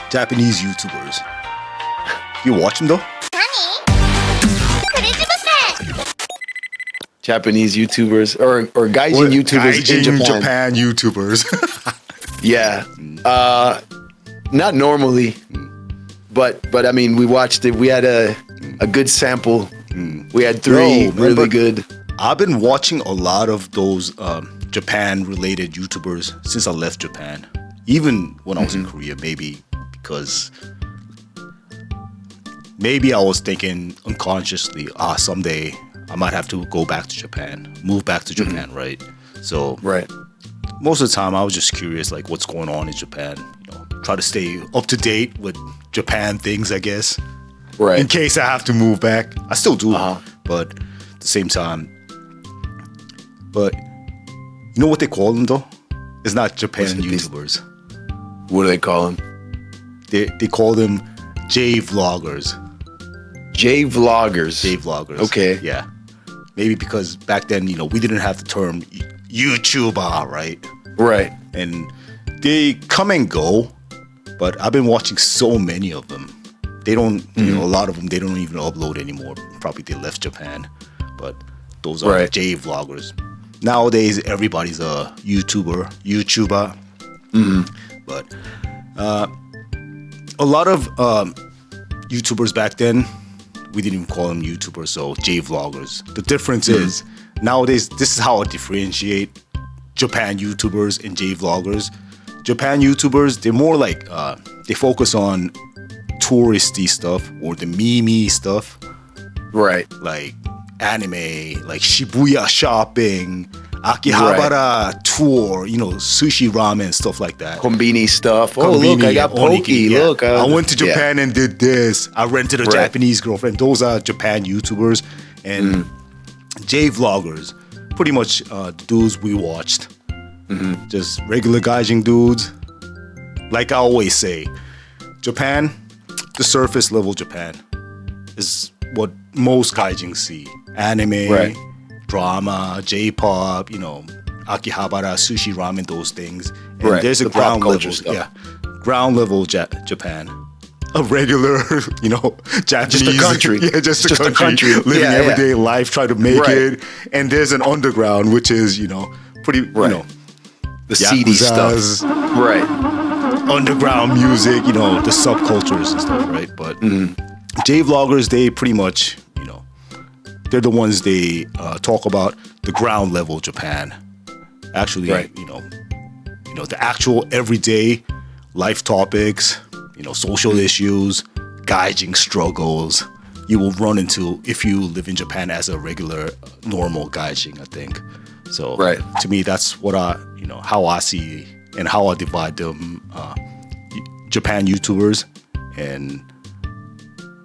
Japanese YouTubers. You watch them though? Japanese YouTubers or Gaijin YouTubers Gaijin in Japan. YouTubers. Yeah. Not normally, but I mean, we watched it. We had a good sample. We had three really good. I've been watching a lot of those Japan-related YouTubers since I left Japan. Even when I was in Korea, maybe because maybe I was thinking unconsciously, someday I might have to go back to Japan, move back to Japan, right? So most of the time I was just curious, like what's going on in Japan. You know, try to stay up to date with Japan things, I guess. Right. In case I have to move back, I still do, but at the same time. But you know what they call them though? It's not Japan YouTubers. What do they call them? They call them J vloggers. J vloggers. J vloggers. Okay. Yeah. Maybe because back then, you know, we didn't have the term YouTuber, right? Right. And they come and go, but I've been watching so many of them. They don't, you know, a lot of them, they don't even upload anymore. Probably they left Japan. But those are the J vloggers. Nowadays, everybody's a YouTuber. But a lot of YouTubers back then, we didn't even call them YouTubers, so J vloggers. The difference is nowadays, this is how I differentiate Japan YouTubers and J vloggers. Japan YouTubers, they're more like they focus on touristy stuff or the meme stuff, right? Like anime, like Shibuya shopping, Akihabara tour, you know, sushi ramen, stuff like that. Konbini stuff. Oh, look, I got poke. Look, I went to Japan and did this. I rented a Japanese girlfriend. Those are Japan YouTubers. And J vloggers, pretty much the dudes we watched. Just regular Gaijin dudes. Like I always say, Japan, the surface level Japan is what most Gaijin see. Anime, drama, J-pop, you know, Akihabara, sushi ramen, those things. And there's a ground level, ground level Japan. A regular, you know, Japanese. Just a country. Just a country. Living everyday life, try to make it. And there's an underground, which is, you know, pretty, you know, the seedy stuff. Right. Underground music, you know, the subcultures and stuff, right? But J vloggers, they pretty much, you know, they're the ones they talk about the ground level Japan. Actually, you know, the actual everyday life topics, you know, social issues, Gaijin struggles you will run into if you live in Japan as a regular, normal Gaijin, I think. So to me, that's what you know, how I see and how I divide them, Japan YouTubers and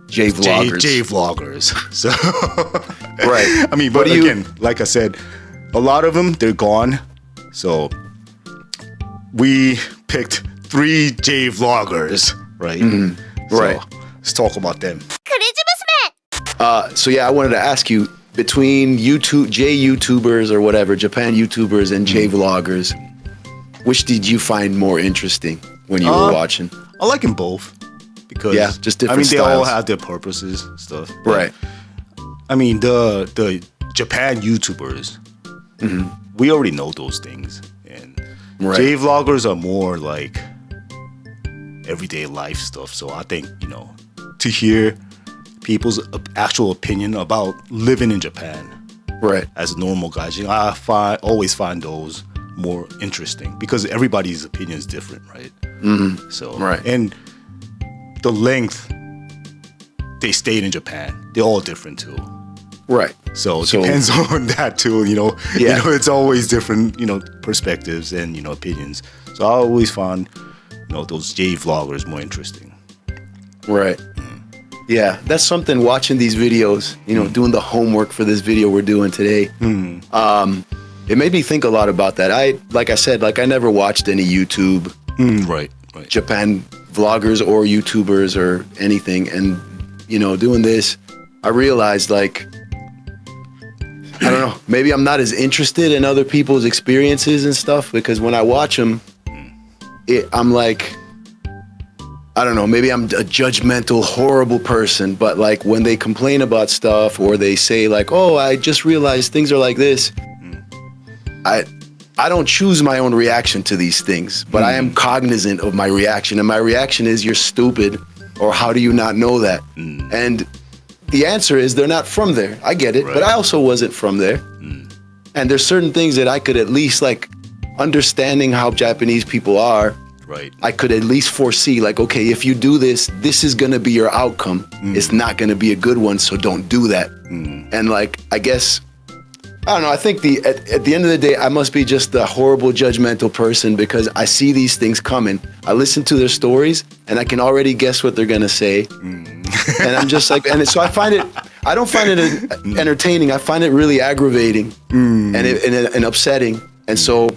J vloggers. J vloggers. So I mean, but again, like I said, a lot of them, they're gone. So we picked 3 J vloggers, right? So let's talk about them. So yeah, I wanted to ask you, between J YouTubers or whatever, Japan YouTubers and J vloggers, which did you find more interesting when you were watching? I like them both because just different they styles. all have their purposes and stuff. Right. I mean, the Japan YouTubers, we already know those things, and J vloggers are more like everyday life stuff. So I think, you know, to hear people's actual opinion about living in Japan, as a normal Gaijin, I always find those more interesting because everybody's opinion is different, right? So and the length they stayed in Japan, they're all different too. So it depends on that too, you know. You know, it's always different, you know, perspectives and, you know, opinions. So I always found, you know, those J vloggers more interesting. Yeah, that's something, watching these videos, you know, doing the homework for this video we're doing today. It made me think a lot about that. Like I said, I never watched any YouTube, Japan vloggers or YouTubers or anything. And, you know, doing this, I realized, like, I don't know, maybe I'm not as interested in other people's experiences and stuff, because when I watch them, I'm like, I don't know, maybe I'm a judgmental, horrible person, but like when they complain about stuff or they say like, oh, I just realized things are like this. I don't choose my own reaction to these things, but I am cognizant of my reaction. And my reaction is, you're stupid, or how do you not know that? And the answer is, they're not from there. I get it, but I also wasn't from there. And there's certain things that I could at least, like, understanding how Japanese people are, I could at least foresee, like, okay, if you do this, this is going to be your outcome. It's not going to be a good one, so don't do that. And, like, I guess, I don't know, I think at the end of the day, I must be just a horrible, judgmental person because I see these things coming. I listen to their stories, and I can already guess what they're going to say. And I'm just like, and so I don't find it entertaining. I find it really aggravating and upsetting. And so,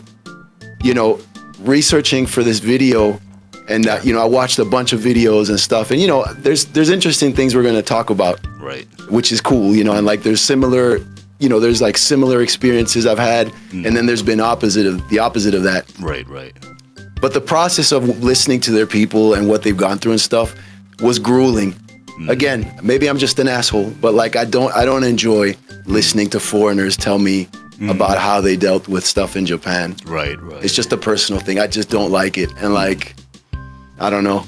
you know, researching for this video, and you know, I watched a bunch of videos and stuff, and you know, there's interesting things we're going to talk about, which is cool, you know, and like there's similar, you know, there's like similar experiences I've had, and then there's been the opposite of that. Right. But the process of listening to their people and what they've gone through and stuff was grueling. Again, maybe I'm just an asshole, but like I don't enjoy listening to foreigners tell me about how they dealt with stuff in Japan. Right. It's just a personal thing. I just don't like it. And like, I don't know.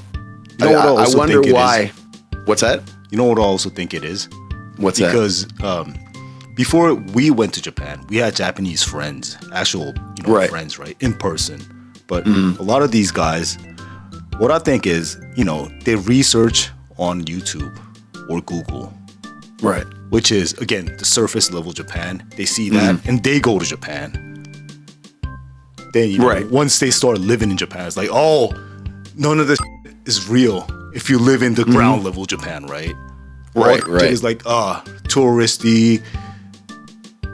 I wonder why. What's that? You know what I also think it is? What's that? Because before we went to Japan, we had Japanese friends, actual friends, in person. But a lot of these guys, what I think is, you know, they research on YouTube or Google. Right. Which is, again, the surface level Japan. They see that and they go to Japan. Then, you know, once they start living in Japan, it's like, oh, none of this is real if you live in the ground level Japan, right? Right. It's like, touristy,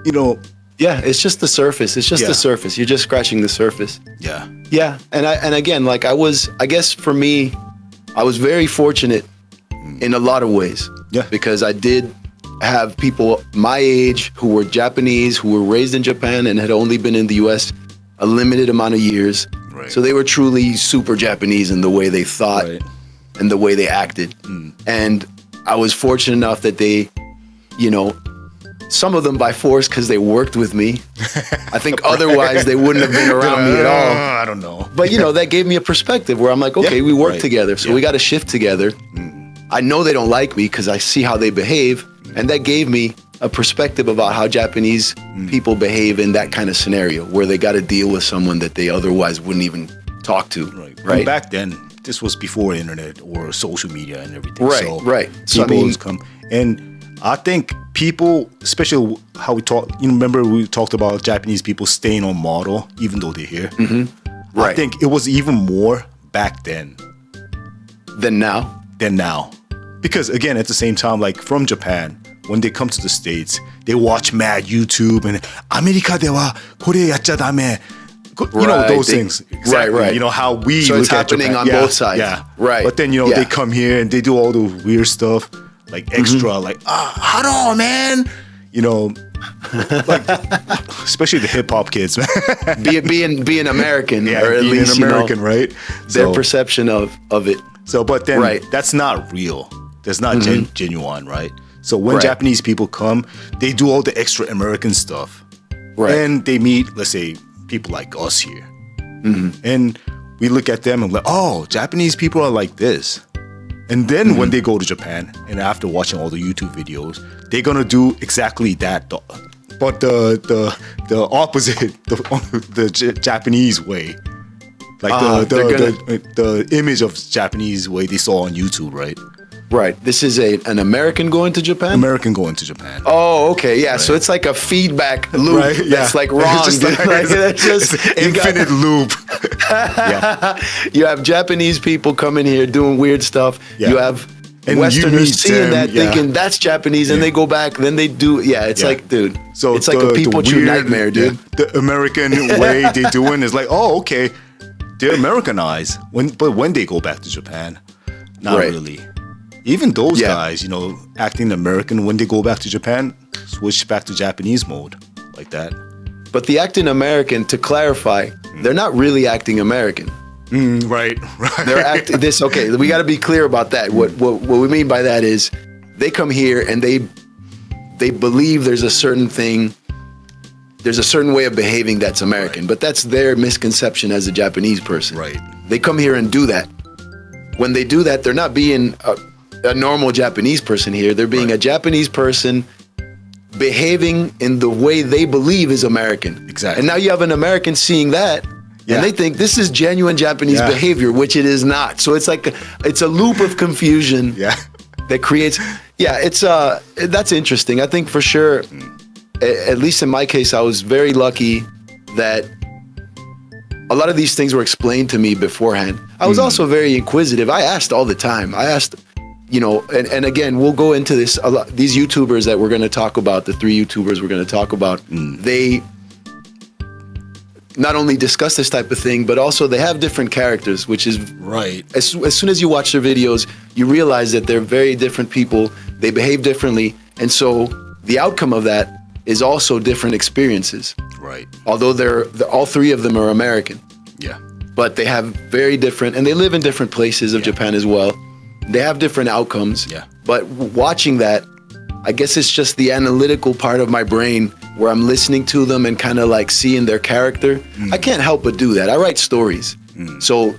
you know. Yeah, it's just the surface. It's just the surface. You're just scratching the surface. Yeah. Yeah. And again, like I guess for me, I was very fortunate in a lot of ways. Yeah. Because I did have people my age who were Japanese, who were raised in Japan and had only been in the US a limited amount of years. Right. So they were truly super Japanese in the way they thought and the way they acted. And I was fortunate enough that they, you know, some of them by force because they worked with me. I think otherwise they wouldn't have been around me at all. I don't know. But, you know, that gave me a perspective where I'm like, okay, we work together. So we got to shift together. I know they don't like me because I see how they behave. And that gave me a perspective about how Japanese people behave in that kind of scenario where they got to deal with someone that they otherwise wouldn't even talk to. Right. And back then, this was before internet or social media and everything. Right. So people always come. And I think people, especially how we talk, you remember we talked about Japanese people staying on model even though they're here. I think it was even more back then. Than now. Because again, at the same time, like from Japan, when they come to the States, they watch mad YouTube and America de wa kore yacha dame. You know, those things. Exactly. Right. You know, how we so look it's happening at Japan. on both sides. Yeah. Right. But then, you know, they come here and they do all the weird stuff, like extra, like, haro, man. You know, like, especially the hip hop kids, man. being American, or at being least, an American, you know, right? Their perception of it. So, but then that's not real. That's not genuine, right? So when Japanese people come, they do all the extra American stuff. Right. And they meet, let's say, people like us here. And we look at them and like, oh, Japanese people are like this. And then when they go to Japan, and after watching all the YouTube videos, they're going to do exactly that. But the opposite, the Japanese way. Like the image of Japanese way they saw on YouTube, right? Right. This is an American going to Japan? American going to Japan. Oh, okay. Yeah. Right. So it's like a feedback loop. Right? Yeah. That's like wrong. It's just like, infinite loop. You have Japanese people coming here doing weird stuff. Yeah. You have Westerners seeing that, thinking that's Japanese, and they go back, then they do. Yeah. It's like, dude. So it's like a people chew nightmare, dude. The American way they doing is like, oh, okay. They're Americanized. But when they go back to Japan, not really. Even those guys, you know, acting American, when they go back to Japan, switch back to Japanese mode, like that. But the acting American, to clarify, they're not really acting American. Right. They're this. Okay, we got to be clear about that. What we mean by that is they come here and they believe there's a certain thing, there's a certain way of behaving that's American, but that's their misconception as a Japanese person. Right. They come here and do that. When they do that, they're not being a normal Japanese person here. They're being a Japanese person behaving in the way they believe is American. Exactly. And now you have an American seeing that, and they think this is genuine Japanese behavior, which it is not. So it's like it's a loop of confusion that creates. Yeah, it's that's interesting. I think for sure, at least in my case, I was very lucky that a lot of these things were explained to me beforehand. I was also very inquisitive. I asked all the time. I asked, and again, we'll go into this a lot. These YouTubers that we're going to talk about, the 3 YouTubers we're going to talk about, they not only discuss this type of thing, but also they have different characters, which is right. As soon as you watch their videos, you realize that they're very different people. They behave differently. And so the outcome of that is also different experiences. Right. Although all 3 of them are American. Yeah. But they have very different, and they live in different places of Japan as well. They have different outcomes. Yeah. But watching that, I guess it's just the analytical part of my brain where I'm listening to them and kind of like seeing their character. I can't help but do that. I write stories. So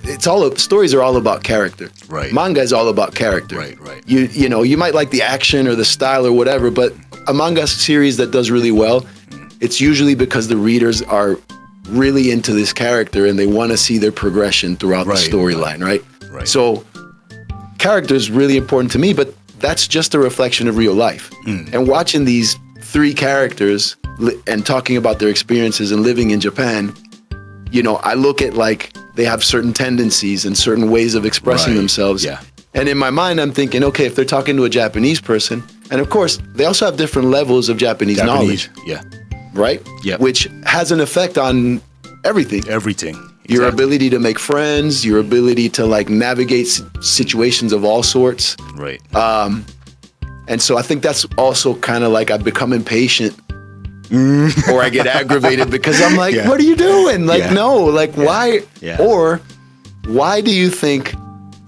stories are all about character. Right. Manga is all about character. Right. You might like the action or the style or whatever, but a manga series that does really well, it's usually because the readers are really into this character and they want to see their progression throughout the storyline, right? So character is really important to me, but that's just a reflection of real life. And watching these 3 characters and talking about their experiences and living in Japan, I look at like they have certain tendencies and certain ways of expressing themselves. Yeah. And in my mind, I'm thinking, okay, if they're talking to a Japanese person, and of course, they also have different levels of Japanese knowledge. Yeah. Right? Yeah. Which has an effect on everything. Everything. Exactly. Your ability to make friends, your ability to like navigate situations of all sorts. Right. And so I think that's also kind of like I've become impatient or I get aggravated because I'm like, what are you doing? Like, no, like why? Yeah. Or why do you think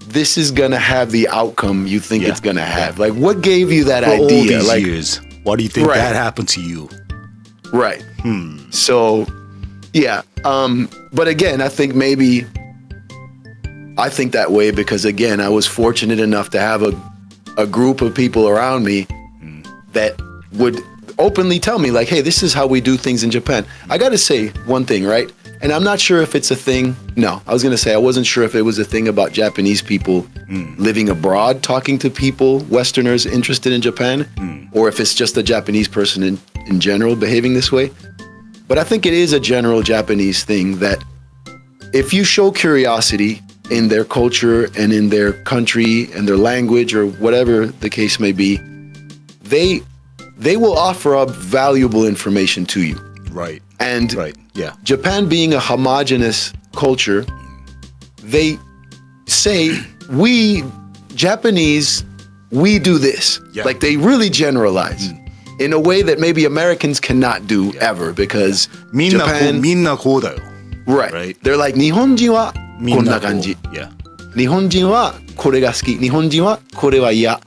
this is going to have the outcome you think it's going to have? Like, what gave you that idea? All these like, years, why do you think that happened to you? Right. So, yeah. But again, I think maybe I think that way because, again, I was fortunate enough to have a group of people around me that would openly tell me, like, hey, this is how we do things in Japan. I got to say one thing, right? And I'm not sure if it's a thing. No, I was going to say I wasn't sure if it was a thing about Japanese people living abroad, talking to people, Westerners interested in Japan, or if it's just a Japanese person in general behaving this way. But I think it is a general Japanese thing that if you show curiosity in their culture and in their country and their language or whatever the case may be, they will offer up valuable information to you. Right. And yeah. Japan being a homogenous culture, they say, we Japanese, we do this. Yeah. Like they really generalize in a way that maybe Americans cannot do ever because Japan... みんなこうだよ. Right. They're like, 日本人はこんな感じ. Yeah. 日本人はこれが好き. 日本人はこれは嫌.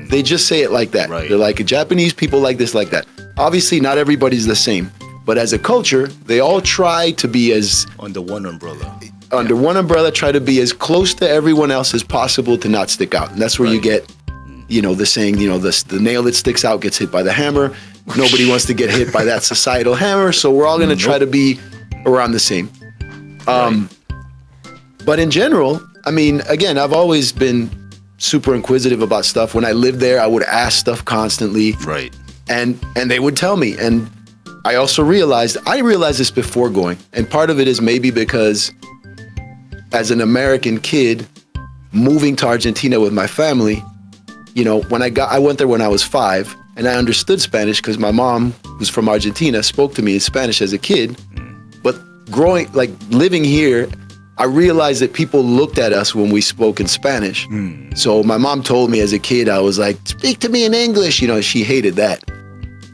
They just say it like that. Right. They're like, Japanese people like this, like that. Obviously, not everybody's the same. But as a culture, they all try to be as... Under one umbrella. Under one umbrella, try to be as close to everyone else as possible to not stick out. And that's where you get, the saying, the nail that sticks out gets hit by the hammer. Nobody wants to get hit by that societal hammer. So we're all going to try to be around the same. But in general, I mean, again, I've always been super inquisitive about stuff. When I lived there, I would ask stuff constantly. Right. And they would tell me. And I also realized this before going. And part of it is maybe because as an American kid moving to Argentina with my family, when I went there when I was 5 and I understood Spanish because my mom, who's from Argentina, spoke to me in Spanish as a kid. But living here, I realized that people looked at us when we spoke in Spanish. So my mom told me as a kid, I was like, speak to me in English. She hated that.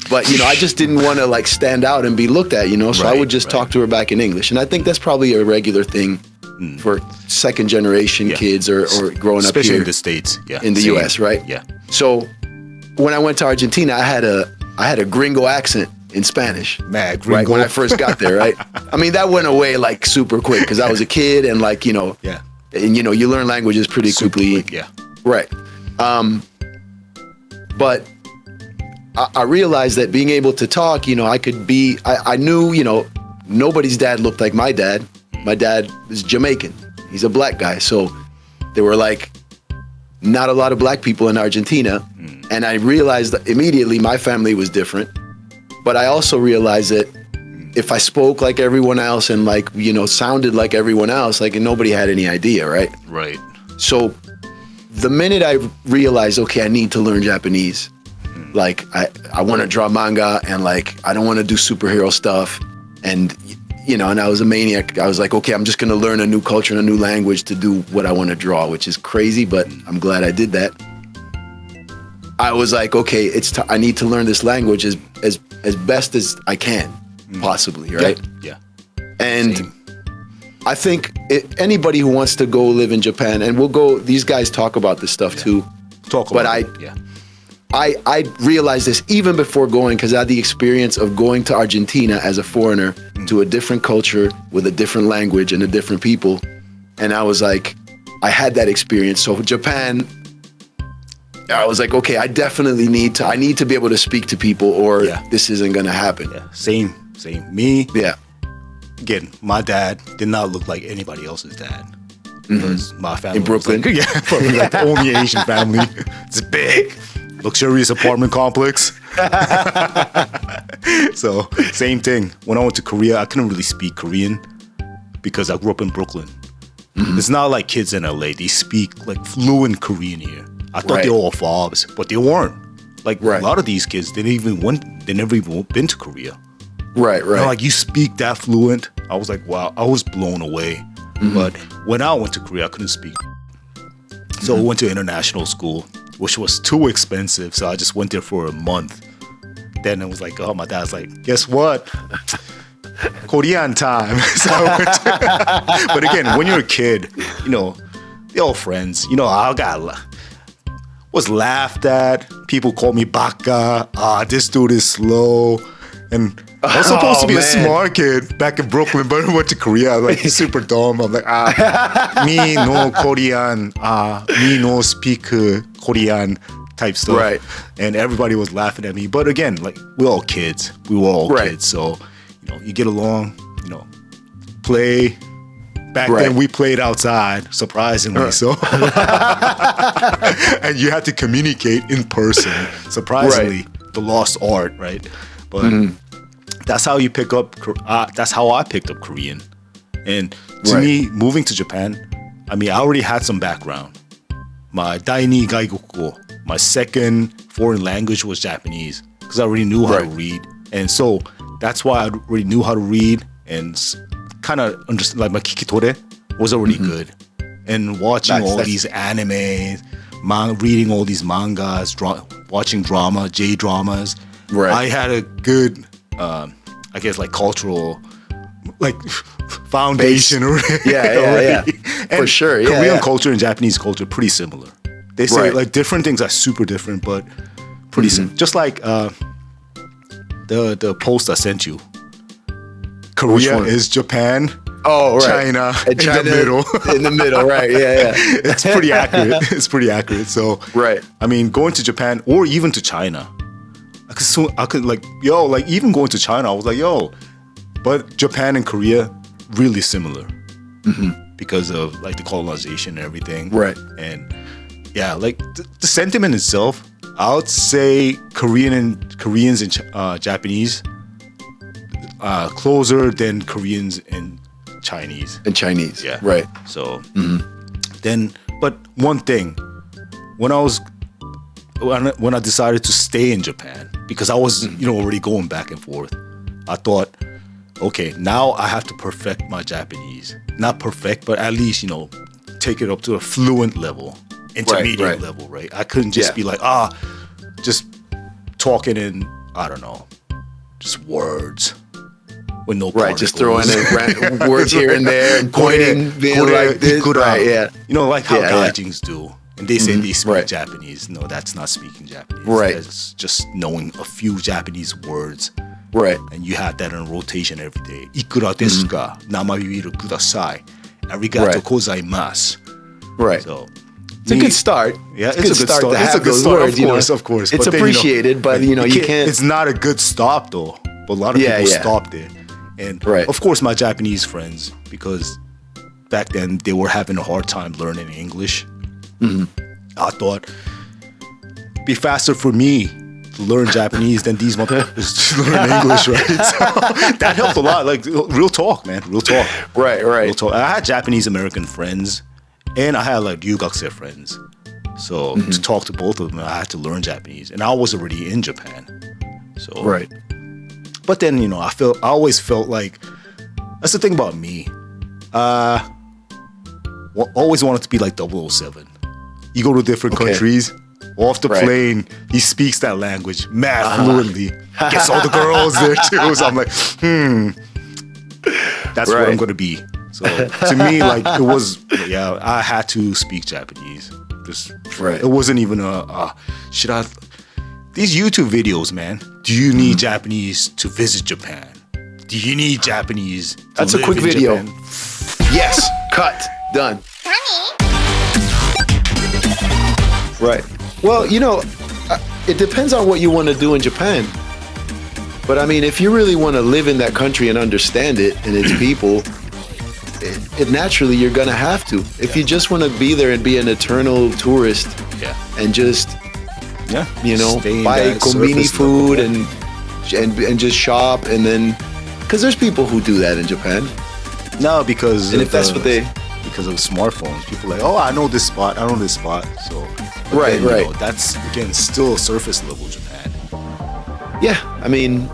But, I just didn't want to stand out and be looked at, so I would just talk to her back in English. And I think that's probably a regular thing for second generation kids or growing up especially here. in the States, in the US, right? Yeah. So when I went to Argentina, I had a gringo accent in Spanish. Mad right gringo. when I first got there, right? I mean, that went away like super quick because I was a kid and like, you know, and you know, you learn languages pretty quickly. Quick, right. But I realized that being able to talk, you know, I knew, you know, nobody's dad looked like my dad. My dad is Jamaican. He's a black guy. So there were like not a lot of black people in Argentina. And I realized that immediately my family was different. But I also realized that if I spoke like everyone else and like, you know, sounded like everyone else, like nobody had any idea, right? Right. So the minute I realized, okay, I need to learn Japanese, like I want to draw manga and like, I don't want to do superhero stuff. And, you know, and I was a maniac. I was like, okay, I'm just going to learn a new culture and a new language to do what I want to draw, which is crazy, but I'm glad I did that. I was like, okay, I need to learn this language as best as I can, possibly, right? Yeah. And Same. I think anybody who wants to go live in Japan, and these guys talk about this stuff too. I realized this even before going because I had the experience of going to Argentina as a foreigner to a different culture with a different language and a different people. And I was like, I had that experience. So Japan, I was like, okay, I definitely need to be able to speak to people or this isn't going to happen. Yeah. Same. Me. Yeah. Again, my dad did not look like anybody else's dad. Because my family in Brooklyn. Was like, probably like the only Asian family. It's big, luxurious apartment complex. So same thing. When I went to Korea, I couldn't really speak Korean because I grew up in Brooklyn. It's not like kids in LA. They speak like fluent Korean here. I thought they were all fobs, but they weren't. Like a lot of these kids, they never even been to Korea. Right. You know, like you speak that fluent. I was like, wow, I was blown away. But when I went to Korea, I couldn't speak. So I went to international school, which was too expensive. So I just went there for a month. Then it was like, oh, my dad's like, guess what? Korean time. So I went to, but again, when you're a kid, you know, they're all friends. You know, was laughed at. People call me baka. This dude is slow. And I was supposed to be a smart kid back in Brooklyn, but I went to Korea. I'm like super dumb. I'm like, me no Korean, me no speak Korean type stuff. Right. And everybody was laughing at me. But again, like we're all kids. We were all kids. So, you know, you get along, you know, play. Back then we played outside, surprisingly so. And you had to communicate in person. Surprisingly, the lost art, right? But that's how you pick up. That's how I picked up Korean. And to me, moving to Japan, I mean, I already had some background. My daini gaikugo, my second foreign language was Japanese because I already knew how to read, and so that's why I already knew how to read and kind of understand. Like my kikitore was already good, and watching all these animes, reading all these mangas, watching drama, J-dramas. Right. I had a good, I guess, like cultural, like foundation already. Yeah. For sure. Korean culture and Japanese culture pretty similar. They say like different things are super different, but pretty similar. Just like the post I sent you. Korea is Japan. Oh, right. China in the middle. In the middle, right? Yeah. It's pretty accurate. It's pretty accurate. So, I mean, going to Japan or even to China. I could like, even going to China, I was like, but Japan and Korea, really similar because of like the colonization and everything. Right. And yeah, like the sentiment itself, I would say Koreans and Japanese closer than Koreans and Chinese. Yeah. Right. So then, but one thing, when I decided to stay in Japan, because I was, already going back and forth, I thought, okay, now I have to perfect my Japanese. Not perfect, but at least, take it up to a fluent level, intermediate level, right? I couldn't just be like, just talking in, I don't know, just words. with no right, just throwing in words here and there and pointing, being like this. Right, yeah. You know, like how Gaijins do. And they say they speak Japanese. No, that's not speaking Japanese. Right. It's just knowing a few Japanese words. Right. And you have that in rotation every day. Ikura desu ka? Namabiru kudasai. Arigato gozaimasu. Right. So it's a good start. Yeah, it's a good start. It's a good start. Of course. It's appreciated, but you can't. It's not a good stop though. But a lot of people stop there. And of course, my Japanese friends, because back then they were having a hard time learning English. I thought it'd be faster for me to learn Japanese than these motherfuckers to learn English, right? So that helped a lot. Like real talk, man. Real talk. Right. Real talk. I had Japanese American friends, and I had like ryugakusei friends. So to talk to both of them, I had to learn Japanese, and I was already in Japan. So But then I always felt like that's the thing about me. Always wanted to be like 007. You go to different countries. Off the plane, he speaks that language mad fluently. Gets all the girls there too. So I'm like, that's what I'm gonna be. So to me, like it was, I had to speak Japanese. Just it wasn't even these YouTube videos, man. Do you need Japanese to visit Japan? Do you need Japanese to That's a live quick in video. Japan? Yes, cut, done. Right. Well, it depends on what you want to do in Japan. But I mean, if you really want to live in that country and understand it and its people, it naturally you're gonna have to. If you just want to be there and be an eternal tourist, and just buy kombini food and just shop, and then because there's people who do that in Japan. No, because if that's what they because of smartphones, people are like, oh, I know this spot. So right. That's again still surface level Japan. Yeah, I mean,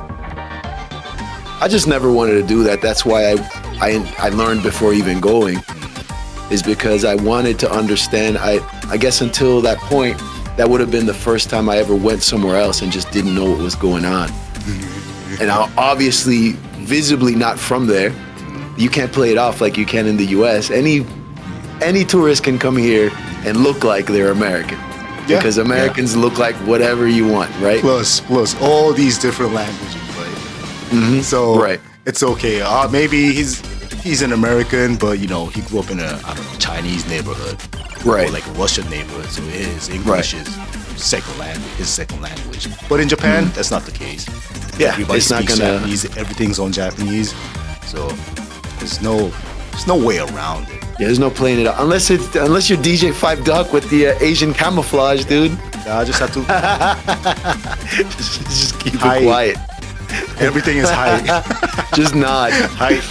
I just never wanted to do that. That's why I learned before even going, is because I wanted to understand. I guess until that point, that would have been the first time I ever went somewhere else and just didn't know what was going on. And I'm obviously visibly not from there. You can't play it off like you can in the US. Any tourist can come here and look like they're American. Because Americans look like whatever you want, right? Plus all these different languages, right? So it's okay. Maybe he's an American, but he grew up in a Chinese neighborhood, or like a Russian neighborhood. So his English is his second language. But in Japan, that's not the case. Yeah, everybody speaks Japanese. Everything's on Japanese, so there's no way around it. Yeah, there's no playing it out unless you're DJ 5 Duck with the Asian camouflage, dude. I just have to just keep it quiet. Everything is hype. Just nod. Hype.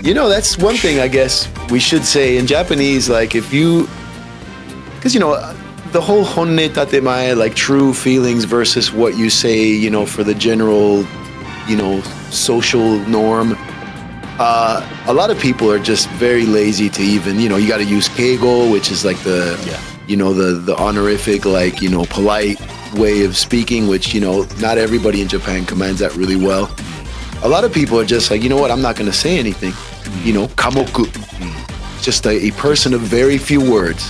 That's one thing I guess we should say in Japanese, like because the whole honne tatemae, like true feelings versus what you say, for the general, social norm. A lot of people are just very lazy to even, you got to use keigo, which is like the honorific, like, polite way of speaking, which, not everybody in Japan commands that really well. A lot of people are just like, I'm not going to say anything. Kamoku. Just a person of very few words.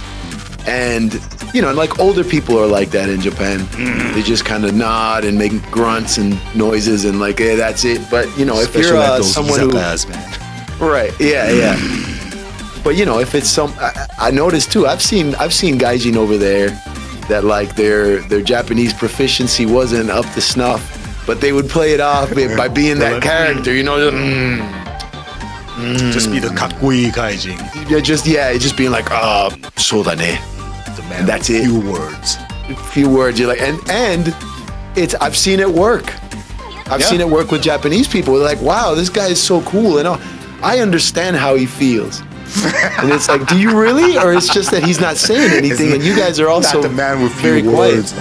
And, like older people are like that in Japan. They just kind of nod and make grunts and noises and like, hey, that's it. But, if you're someone who... man. Right, yeah. But, if it's I noticed too, I've seen Gaijin over there that like their Japanese proficiency wasn't up to snuff, but they would play it off by being that character, just be the kakkoi Gaijin. Just being like, so da ne. The man, that's it. Few words. You're like, and I've seen it work. I've seen it work with Japanese people. They're like, wow, this guy is so cool, and I understand how he feels. And it's like, do you really? Or it's just that he's not saying anything, and you guys are also not the man with very few quiet. words.